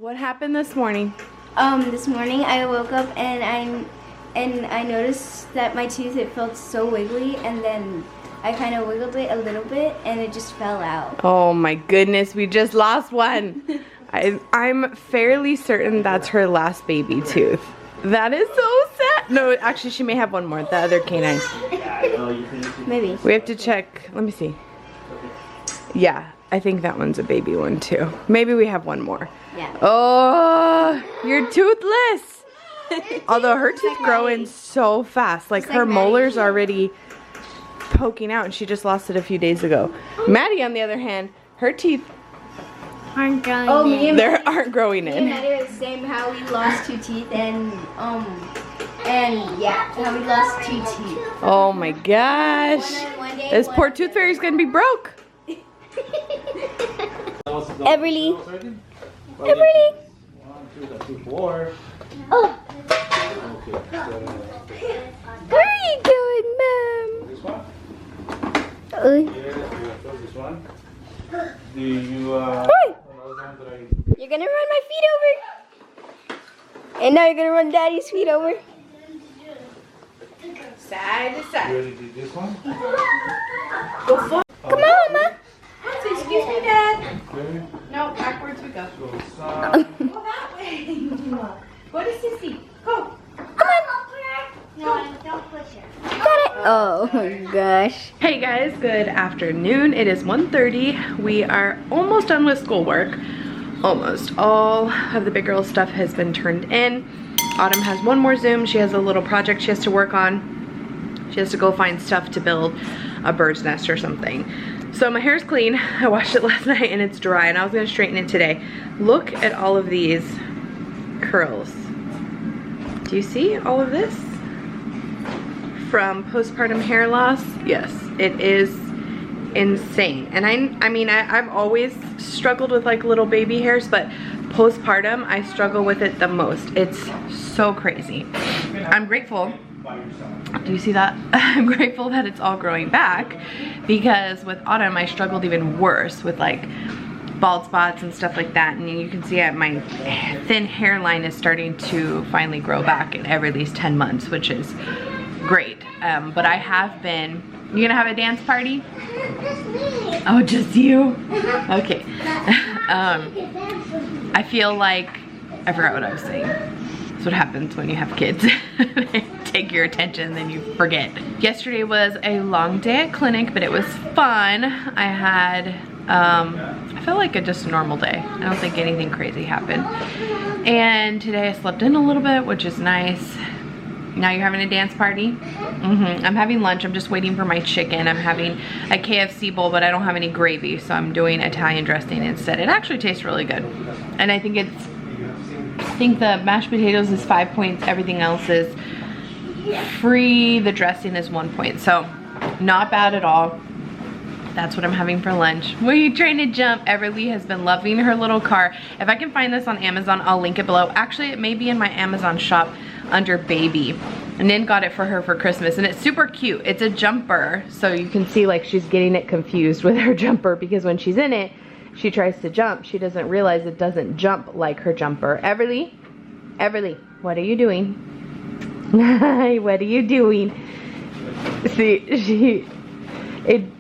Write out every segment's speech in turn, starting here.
What happened this morning? This morning I woke up and I noticed that my tooth, it felt so wiggly, and then I kind of wiggled it a little bit and it just fell out. Oh my goodness, we just lost one. I'm fairly certain that's her last baby tooth. That is so sad. No, actually she may have one more, the other canine. Maybe. We have to check, let me see. Yeah, I think that one's a baby one too. Maybe we have one more. Yeah. Oh, you're toothless. Although her teeth grow in so fast. Like her molars already poking out and she just lost it a few days ago. Maddie, on the other hand, her teeth aren't growing in. Aren't growing in. Me and Maddie were the same, how we lost 2 teeth and yeah, how we lost 2 teeth. Oh my gosh. This poor tooth fairy's gonna be broke. Everly. 1, 2, 3, 4. Oh. Okay. What are you doing, Mom? This one? Yes, This one. Do you You're gonna run my feet over. And now you're gonna run Daddy's feet over. Side to you side. already did this one? Go for Come on, Mama. Excuse me, Dad. Okay. No, backwards we go. So side. Go that way. Go to Sissy. Go. Come on. No, don't push her. Got it. Oh my gosh. Hey guys, good afternoon. It is 1:30. We are almost done with schoolwork. Almost. All of the big girl stuff has been turned in. Autumn has one more Zoom. She has a little project she has to work on. She has to go find stuff to build a bird's nest or something. So my hair's clean. I washed it last night and it's dry and I was gonna straighten it today. Look at all of these curls. Do you see all of this? From postpartum hair loss? Yes, it is insane. And I mean, I've always struggled with like little baby hairs, but postpartum, I struggle with it the most. It's so crazy. I'm grateful. Do you see that? I'm grateful that it's all growing back, because with Autumn I struggled even worse with like bald spots and stuff like that, and you can see my thin hairline is starting to finally grow back in every at least 10 months, which is great. But I have been, you gonna have a dance party? Oh, just you? Okay. I feel like, I forgot what I was saying. That's what happens when you have kids. They take your attention, then you forget. Yesterday was a long day at clinic, but it was fun. I had, I felt like just a normal day. I don't think anything crazy happened. And today I slept in a little bit, which is nice. Now you're having a dance party? I'm having lunch. I'm just waiting for my chicken. I'm having a KFC bowl, but I don't have any gravy, so I'm doing Italian dressing instead. It actually tastes really good. And I think the mashed potatoes is 5 points. Everything else is free. The dressing is 1 point. So not bad at all. That's what I'm having for lunch. Where are you trying to jump? Everly has been loving her little car. If I can find this on Amazon, I'll link it below. Actually, it may be in my Amazon shop under baby. Nin got it for her for Christmas and it's super cute. It's a jumper, so you can see like she's getting it confused with her jumper, because when she's in it, she tries to jump. She doesn't realize it doesn't jump like her jumper. Everly, what are you doing? What are you doing? See,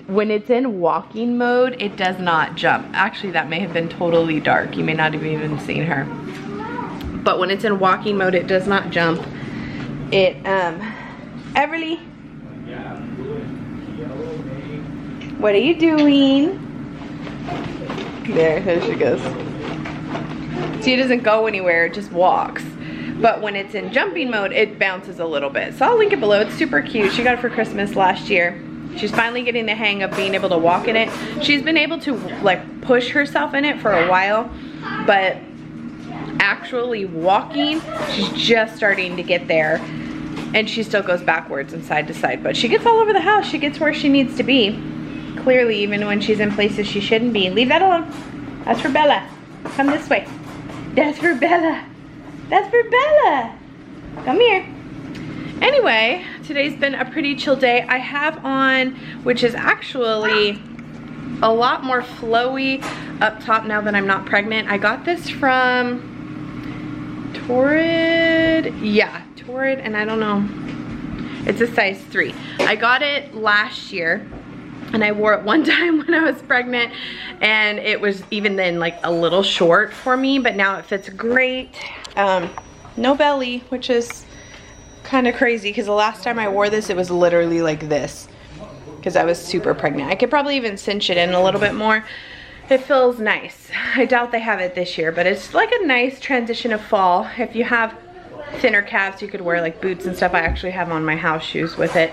when it's in walking mode, it does not jump. Actually, that may have been totally dark. You may not have even seen her. But when it's in walking mode, it does not jump. It, Everly, what are you doing? There she goes. See, it doesn't go anywhere, it just walks. But when it's in jumping mode, it bounces a little bit. So I'll link it below. It's super cute. She got it for Christmas last year. She's finally getting the hang of being able to walk in it. She's been able to like push herself in it for a while, but actually walking, she's just starting to get there. And she still goes backwards and side to side, but she gets all over the house. She gets where she needs to be. Clearly, even when she's in places she shouldn't be. Leave that alone. That's for Bella. Come this way. That's for Bella. That's for Bella. Come here. Anyway, today's been a pretty chill day. I have on, which is actually a lot more flowy up top now that I'm not pregnant. I got this from Torrid. Yeah, Torrid, and I don't know. It's a size 3. I got it last year and I wore it one time when I was pregnant, and it was even then like a little short for me, but now it fits great. No belly, which is kind of crazy because the last time I wore this, it was literally like this because I was super pregnant. I could probably even cinch it in a little bit more. It feels nice. I doubt they have it this year, but it's like a nice transition of fall. If you have thinner calves, you could wear like boots and stuff. I actually have on my house shoes with it.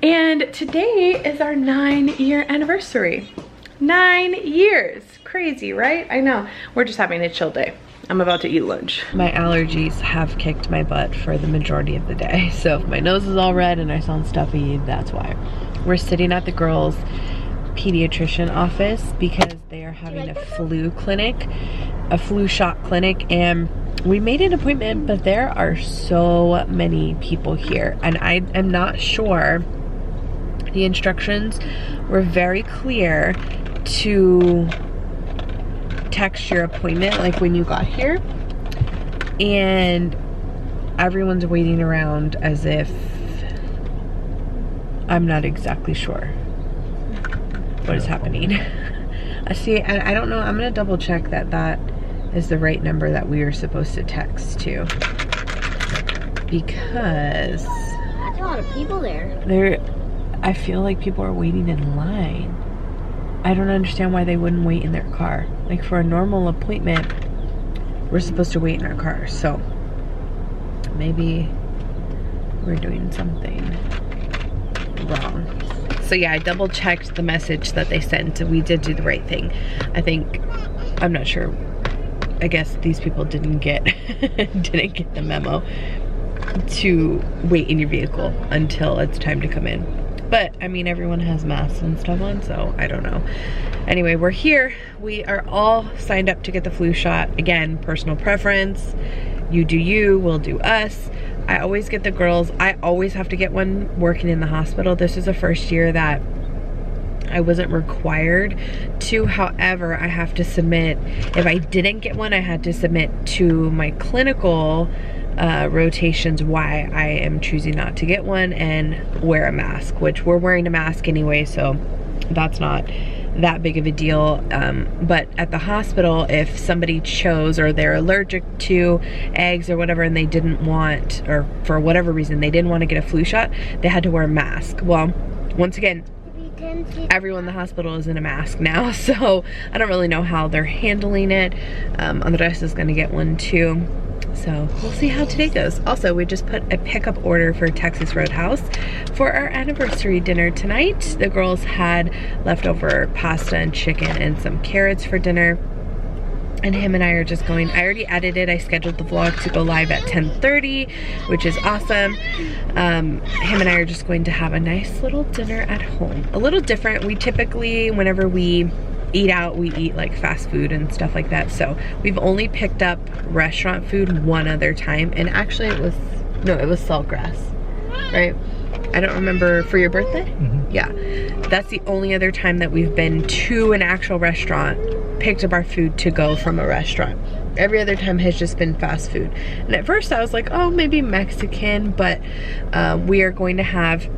And today is our 9-year anniversary. 9 years. Crazy, right? I know. We're just having a chill day. I'm about to eat lunch. My allergies have kicked my butt for the majority of the day. So if my nose is all red and I sound stuffy, that's why. We're sitting at the girls' pediatrician office because they are having a flu clinic, a flu shot clinic, and we made an appointment, but there are so many people here and I am not sure. The instructions were very clear to text your appointment like when you got here, and everyone's waiting around as if I'm not exactly sure what is happening. I see, I don't know. I'm gonna double check that that is the right number that we are supposed to text to, because That's a lot of people there. I feel like people are waiting in line. I don't understand why they wouldn't wait in their car. Like for a normal appointment, we're supposed to wait in our car. So maybe we're doing something wrong. So yeah, I double checked the message that they sent, and we did do the right thing. I think, I'm not sure. I guess these people didn't get the memo to wait in your vehicle until it's time to come in. But I mean, everyone has masks and stuff on, so I don't know. Anyway, we're here. We are all signed up to get the flu shot. Again, personal preference. You do you, we'll do us. I always get the girls. I always have to get one working in the hospital. This is the first year that I wasn't required to. However, I have to submit, if I didn't get one, I had to submit to my clinical rotations why I am choosing not to get one and wear a mask, which we're wearing a mask anyway, so that's not that big of a deal. But at the hospital, if somebody chose or they're allergic to eggs or whatever and they didn't want, or for whatever reason they didn't want to get a flu shot, they had to wear a mask. Well, once again, everyone in the hospital is in a mask now, so I don't really know how they're handling it. Andres is gonna get one too. So we'll see how today goes. Also, we just put a pickup order for Texas Roadhouse for our anniversary dinner tonight. The girls had leftover pasta and chicken and some carrots for dinner. And him and I are just going, I already edited, I scheduled the vlog to go live at 10:30, which is awesome. Him and I are just going to have a nice little dinner at home. A little different. We typically, whenever we eat out, we eat like fast food and stuff like that. So we've only picked up restaurant food one other time, and actually it was Saltgrass, right? I don't remember. For your birthday? Mm-hmm. Yeah, that's the only other time that we've been to an actual restaurant, picked up our food to go from a restaurant. Every other time has just been fast food. And at first I was like, oh, maybe Mexican, but we are going to have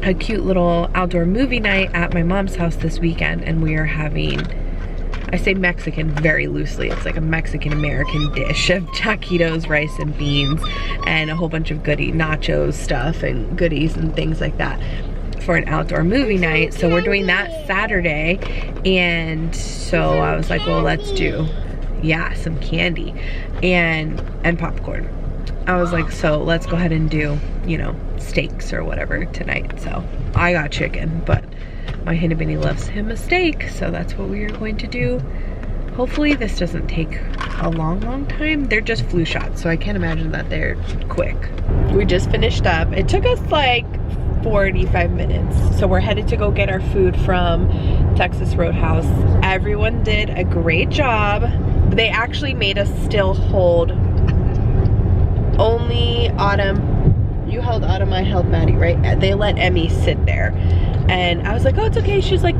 a cute little outdoor movie night at my mom's house this weekend, and we are having, I say Mexican very loosely, it's like a Mexican-American dish of taquitos, rice and beans, and a whole bunch of goodie nachos stuff and goodies and things like that for an outdoor movie night. So we're doing that Saturday, and so I was like, well, let's do, yeah, some candy and popcorn. I was like, so let's go ahead and do, you know, steaks or whatever tonight. So I got chicken, but my Hinabini loves him a steak, so that's what we are going to do. Hopefully this doesn't take a long time. They're just flu shots, so I can't imagine that they're quick. We just finished up. It took us like 45 minutes. So we're headed to go get our food from Texas Roadhouse. Everyone did a great job. They actually made us still hold. Only Autumn, you held Autumn, I held Maddie, right? They let Emmy sit there. And I was like, oh, it's okay. She's like,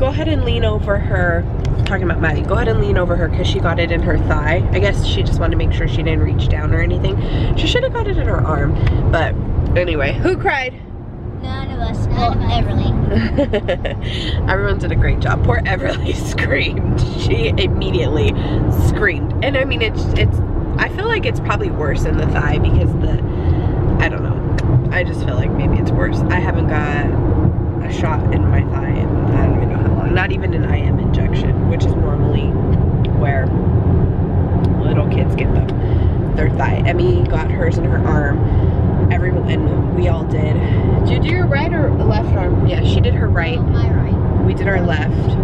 go ahead and lean over her. Talking about Maddie, go ahead and lean over her because she got it in her thigh. I guess she just wanted to make sure she didn't reach down or anything. She should have got it in her arm. But anyway, who cried? None of us. Well, Everly. Everyone did a great job. Poor Everly screamed. She immediately screamed. And I mean, it's I feel like it's probably worse in the thigh because I don't know. I just feel like maybe it's worse. I haven't got a shot in my thigh in I don't even know how long. Not even an IM injection, which is normally where little kids get their thigh. Emmy got hers in her arm. Everyone, and we all did. Did you do your right or left arm? Yeah, she did her right. My right. We did our left.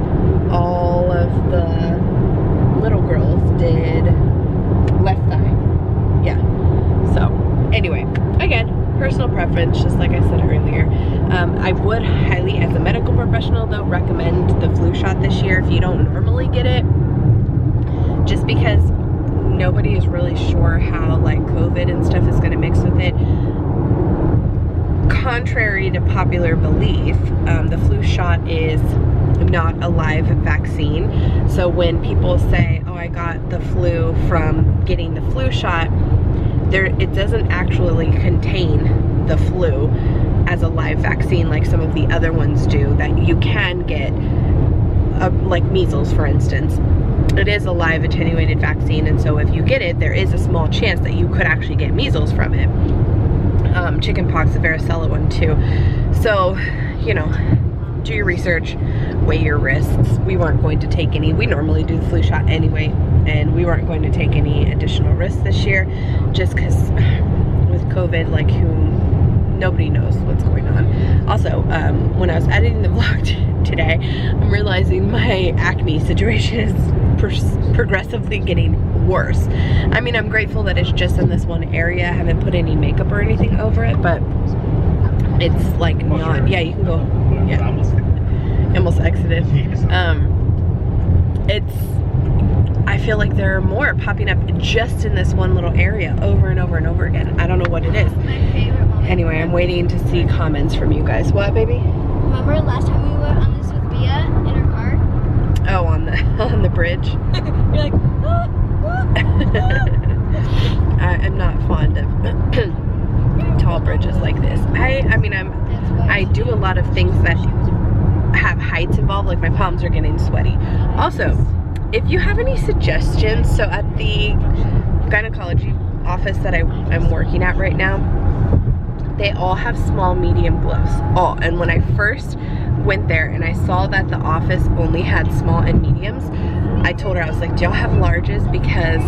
All of the little girls did left thigh. Yeah. So, anyway, again, personal preference, just like I said earlier. I would highly, as a medical professional though, recommend the flu shot this year if you don't normally get it. Just because nobody is really sure how like COVID and stuff is going to mix with it. Contrary to popular belief, the flu shot is not a live vaccine. So when people say, oh, I got the flu from getting the flu shot, it doesn't actually contain the flu as a live vaccine like some of the other ones do that you can get, like measles for instance. It is a live attenuated vaccine, and so if you get it, there is a small chance that you could actually get measles from it. Chickenpox, the varicella one too. So, you know, do your research, weigh your risks. We weren't going to take any, we normally do the flu shot anyway, and we weren't going to take any additional risks this year just because with COVID, like nobody knows what's going on. Also, when I was editing the vlog today, I'm realizing my acne situation is progressively getting worse. I mean, I'm grateful that it's just in this one area. I haven't put any makeup or anything over it, but it's like not, yeah, you can go, yeah, almost exited. I feel like there are more popping up just in this one little area over and over and over again. I don't know what it is. Anyway, I'm waiting to see comments from you guys. What, baby? Remember last time we went on this with Bia in her car? Oh, on the bridge. You're like, I'm not fond of tall bridges like this. I mean, I do a lot of things that have heights involved, like my palms are getting sweaty. Also, if you have any suggestions, so at the gynecology office that I'm working at right now, they all have small, medium gloves. All. And when I first went there and I saw that the office only had small and mediums, I told her, I was like, do y'all have larges? Because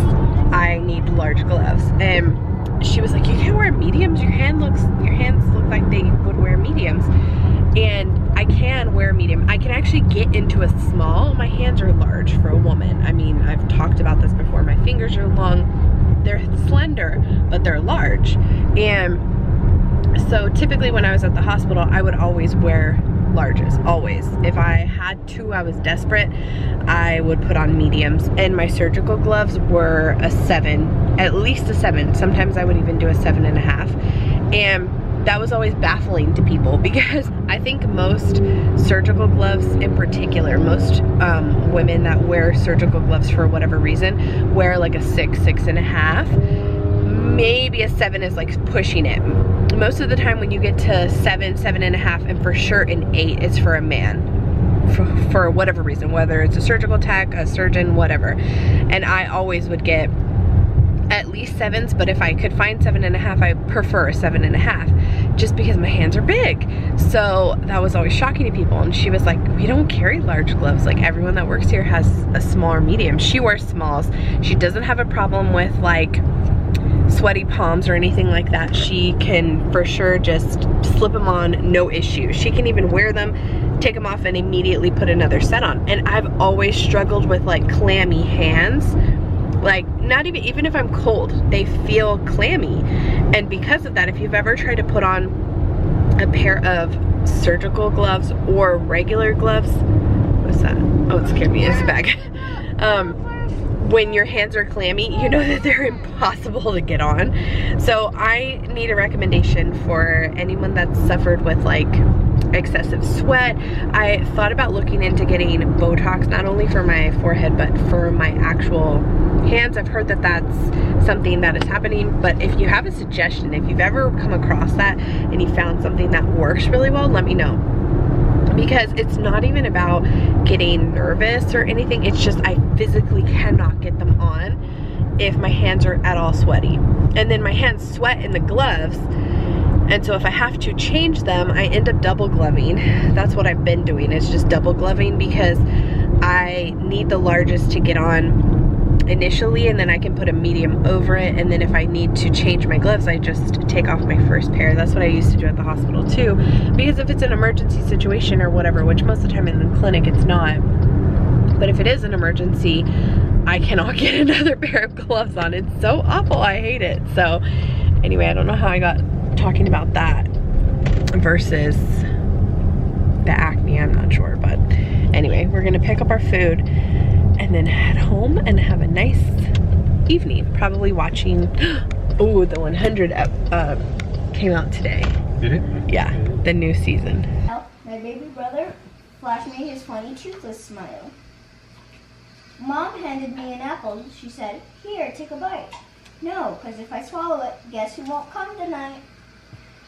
I need large gloves. And she was like, you can wear mediums. Your hands look like they would wear mediums. And I can wear medium. I can actually get into a small. My hands are large for a woman. I mean, I've talked about this before. My fingers are long. They're slender, but they're large. And so typically when I was at the hospital, I would always wear larges, always. If I had to, I was desperate, I would put on mediums. And my surgical gloves were a 7, at least a 7. Sometimes I would even do a 7.5. And that was always baffling to people because I think most surgical gloves in particular, most women that wear surgical gloves for whatever reason, wear like a 6, 6.5. Maybe a 7 is like pushing it. Most of the time when you get to 7, 7.5, and for sure an 8, it's for a man. For whatever reason, whether it's a surgical tech, a surgeon, whatever. And I always would get at least 7s, but if I could find 7.5, I prefer a 7.5, just because my hands are big. So that was always shocking to people. And she was like, we don't carry large gloves. Like everyone that works here has a small or medium. She wears smalls. She doesn't have a problem with like sweaty palms or anything like that. She can for sure just slip them on, no issue. She can even wear them, take them off, and immediately put another set on. And I've always struggled with like clammy hands. Like not even if I'm cold, they feel clammy. And because of that, if you've ever tried to put on a pair of surgical gloves or regular gloves, what's that? Oh, it scared me, it's a bag. When your hands are clammy, you know that they're impossible to get on. So I need a recommendation for anyone that's suffered with like excessive sweat. I thought about looking into getting Botox, not only for my forehead, but for my actual hands. I've heard that that's something that is happening, but if you have a suggestion, if you've ever come across that and you found something that works really well, let me know. Because it's not even about getting nervous or anything, it's just I physically cannot get them on if my hands are at all sweaty. And then my hands sweat in the gloves, and so if I have to change them, I end up double gloving. That's what I've been doing, is just double gloving, because I need the largest to get on initially, and then I can put a medium over it, and then if I need to change my gloves, I just take off my first pair. That's what I used to do at the hospital too, because if it's an emergency situation or whatever, which most of the time in the clinic it's not, but if it is an emergency, I cannot get another pair of gloves on. It's so awful, I hate it. So anyway, I don't know how I got talking about that versus the acne, I'm not sure, but anyway, we're gonna pick up our food and then head home and have a nice evening, probably watching, oh, the 100 came out today. Did it? Yeah, the new season. My baby brother flashed me his funny toothless smile. Mom handed me an apple. She said, "Here, take a bite." No, because if I swallow it, guess who won't come tonight?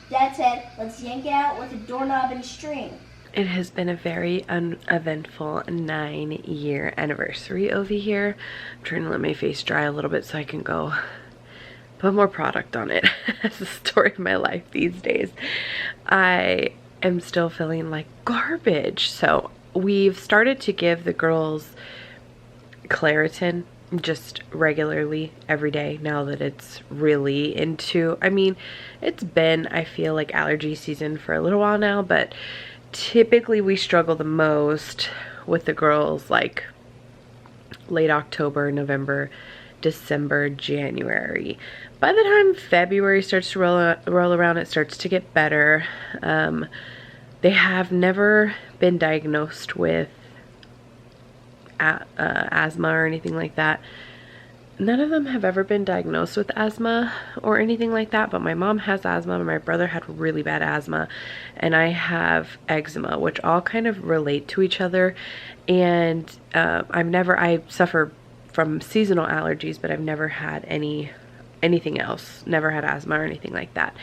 Dad said, "Let's yank it out with a doorknob and string." It has been a very uneventful 9-year anniversary over here. I'm trying to let my face dry a little bit so I can go put more product on it. That's the story of my life these days. I am still feeling like garbage. So we've started to give the girls Claritin just regularly every day now that it's really into, I mean, it's been, I feel like, allergy season for a little while now, but typically we struggle the most with the girls like late October, November, December, January. By the time February starts to roll around, it starts to get better. They have never been diagnosed with asthma or anything like that. None of them have ever been diagnosed with asthma or anything like that, but my mom has asthma, my brother had really bad asthma, and I have eczema, which all kind of relate to each other. And I suffer from seasonal allergies, but I've never had anything else, never had asthma or anything like that.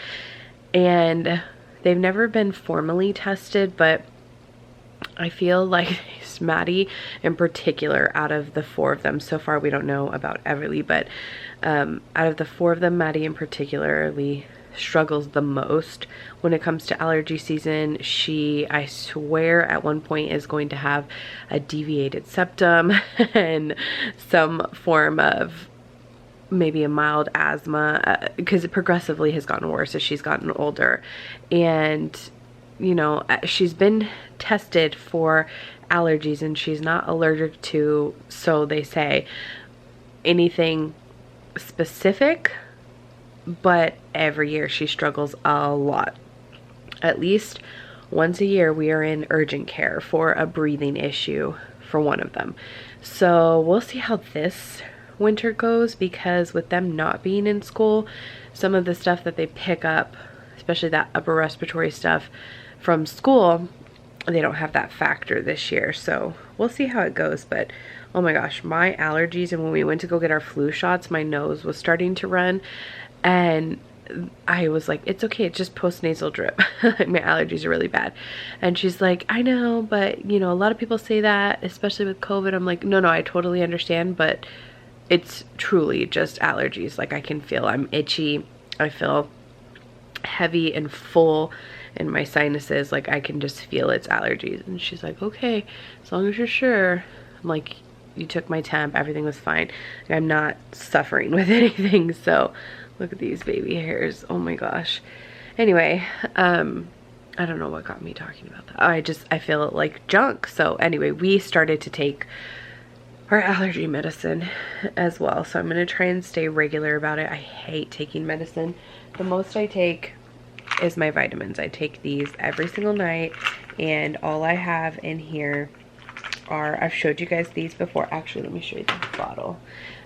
And they've never been formally tested, but I feel like Maddie in particular, out of the 4 of them, so far we don't know about Everly, but out of the 4 of them, Maddie in particularly struggles the most when it comes to allergy season. She, I swear, at one point is going to have a deviated septum and some form of maybe a mild asthma, because it progressively has gotten worse as she's gotten older. And you know, she's been tested for allergies and she's not allergic to, so they say, anything specific, but every year she struggles a lot. At least once a year we are in urgent care for a breathing issue for one of them. So we'll see how this winter goes, because with them not being in school, some of the stuff that they pick up, especially that upper respiratory stuff from school, they don't have that factor this year. So we'll see how it goes. But oh my gosh, my allergies, and when we went to go get our flu shots, my nose was starting to run, and I was like, it's okay, it's just postnasal drip. My allergies are really bad. And she's like, I know, but you know, a lot of people say that, especially with COVID. I'm like, no, I totally understand, but it's truly just allergies. Like, I can feel I'm itchy, I feel heavy and full in my sinuses, like I can just feel it's allergies. And she's like, okay, as long as you're sure. I'm like, you took my temp, everything was fine. Like, I'm not suffering with anything. So look at these baby hairs, oh my gosh. Anyway, I don't know what got me talking about that. I feel like junk. So anyway, we started to take our allergy medicine as well, so I'm gonna try and stay regular about it. I hate taking medicine. The most I take is my vitamins. I take these every single night, and all I have in here are, I've showed you guys these before. Actually, let me show you the bottle.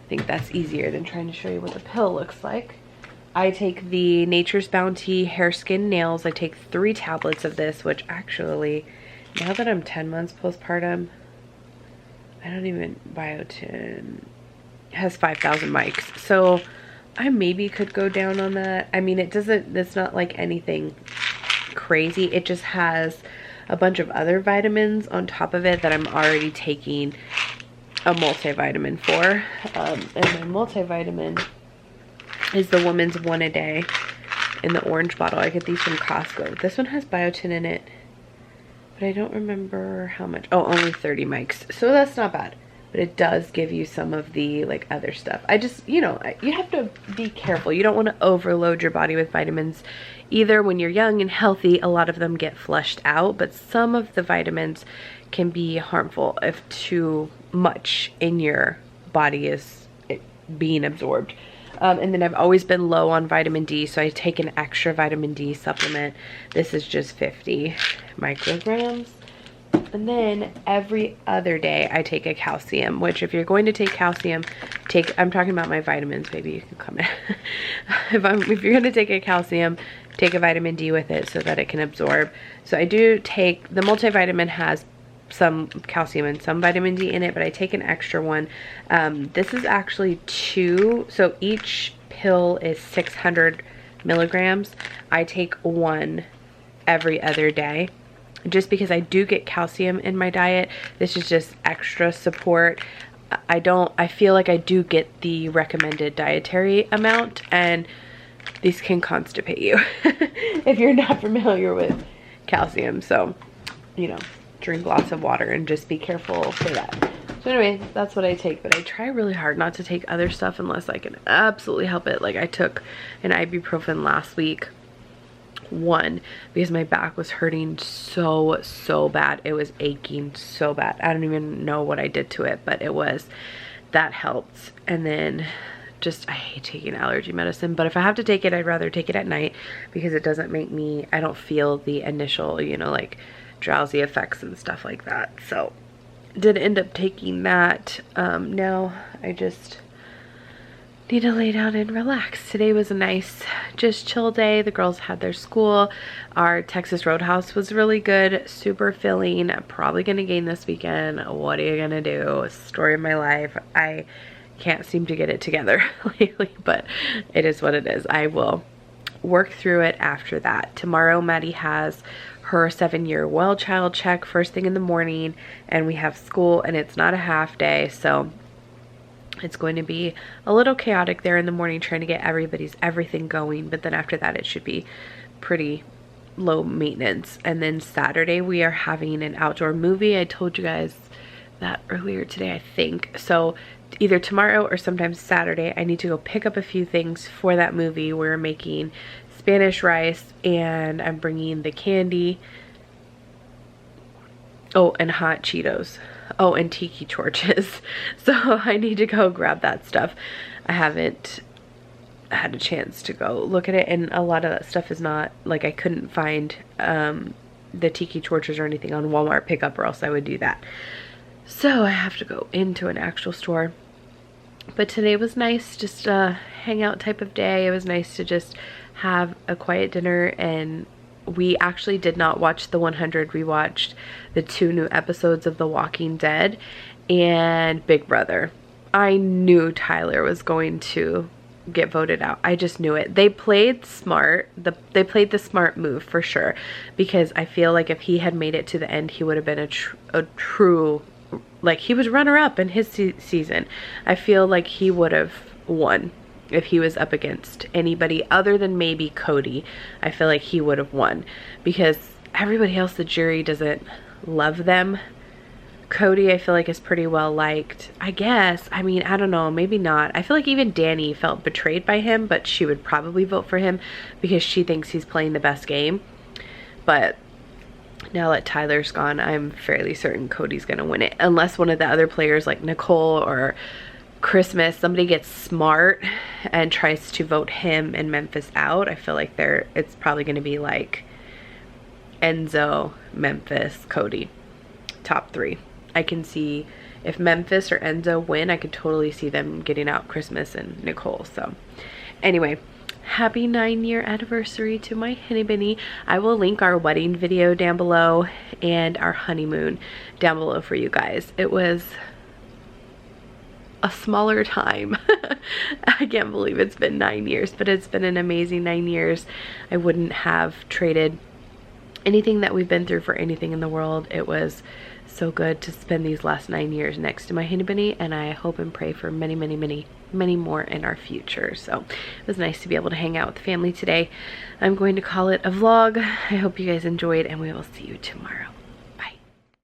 I think that's easier than trying to show you what the pill looks like. I take the Nature's Bounty Hair Skin Nails. I take 3 tablets of this, which actually, now that I'm 10 months postpartum, I don't even, biotin has 5,000 mics. So I maybe could go down on that. I mean, it's not like anything crazy. It just has a bunch of other vitamins on top of it that I'm already taking a multivitamin for. And my multivitamin is the Woman's One a Day in the orange bottle. I get these from Costco. This one has biotin in it, but I don't remember how much. Oh, only 30 mics. So that's not bad. But it does give you some of the like other stuff. I just, you know, you have to be careful. You don't want to overload your body with vitamins either. When you're young and healthy, a lot of them get flushed out, but some of the vitamins can be harmful if too much in your body is being absorbed. And then I've always been low on vitamin D, so I take an extra vitamin D supplement. This is just 50 micrograms. And then every other day I take a calcium, which if you're going to take calcium, I'm talking about my vitamins, maybe you can comment. If you're going to take a calcium, take a vitamin D with it so that it can absorb. So I do take, the multivitamin has some calcium and some vitamin D in it, but I take an extra one. This is actually 2, so each pill is 600 milligrams. I take 1 every other day, just because I do get calcium in my diet. This is just extra support. I feel like I do get the recommended dietary amount, and these can constipate you if you're not familiar with calcium. So, you know, drink lots of water and just be careful for that. So anyway, that's what I take, but I try really hard not to take other stuff unless I can absolutely help it. Like I took an ibuprofen last week, 1, because my back was hurting so bad. It was aching so bad. I don't even know what I did to it, but that helped. And then just, I hate taking allergy medicine, but if I have to take it, I'd rather take it at night because it doesn't make me, I don't feel the initial, you know, like drowsy effects and stuff like that. So did end up taking that. Now I just need to lay down and relax. Today was a nice, just chill day. The girls had their school. Our Texas Roadhouse was really good, super filling. I'm probably gonna gain this weekend. What are you gonna do? Story of my life. I can't seem to get it together lately, but it is what it is. I will work through it after that. Tomorrow, Maddie has her 7-year well child check first thing in the morning, and we have school, and it's not a half day, so it's going to be a little chaotic there in the morning trying to get everything going, but then after that it should be pretty low maintenance. And then Saturday we are having an outdoor movie. I told you guys that earlier today, I think. So either tomorrow or sometime Saturday I need to go pick up a few things for that movie. We're making Spanish rice, and I'm bringing the candy. Oh, and hot Cheetos. Oh, and tiki torches. So I need to go grab that stuff. I haven't had a chance to go look at it, and a lot of that stuff is not, like, I couldn't find the tiki torches or anything on Walmart pickup, or else I would do that. So I have to go into an actual store. But today was nice, just a hangout type of day. It was nice to just have a quiet dinner, and we actually did not watch the 100. We watched the 2 new episodes of The Walking Dead and Big Brother. I knew Tyler was going to get voted out. I just knew it. They played smart. They played the smart move for sure, because I feel like if he had made it to the end, he would have been a true, like, he was runner-up in his season. I feel like he would have won if he was up against anybody other than maybe Cody. I feel like he would have won, because everybody else, the jury doesn't love them. Cody, I feel like, is pretty well liked, I guess. I mean, I don't know, maybe not. I feel like even Danny felt betrayed by him, but she would probably vote for him because she thinks he's playing the best game. But now that Tyler's gone, I'm fairly certain Cody's gonna win it, unless one of the other players like Nicole or Christmas, somebody gets smart and tries to vote him and Memphis out. I feel like it's probably going to be like Enzo, Memphis, Cody, top 3. I can see if Memphis or Enzo win, I could totally see them getting out Christmas and Nicole. So anyway, happy 9-year anniversary to my Henny Benny. I will link our wedding video down below and our honeymoon down below for you guys. It was a smaller time. I can't believe it's been 9 years, but it's been an amazing 9 years. I wouldn't have traded anything that we've been through for anything in the world. It was so good to spend these last 9 years next to my Henny Benny, and I hope and pray for many, many, many, many more in our future. So it was nice to be able to hang out with the family today. I'm going to call it a vlog. I hope you guys enjoyed, and we will see you tomorrow.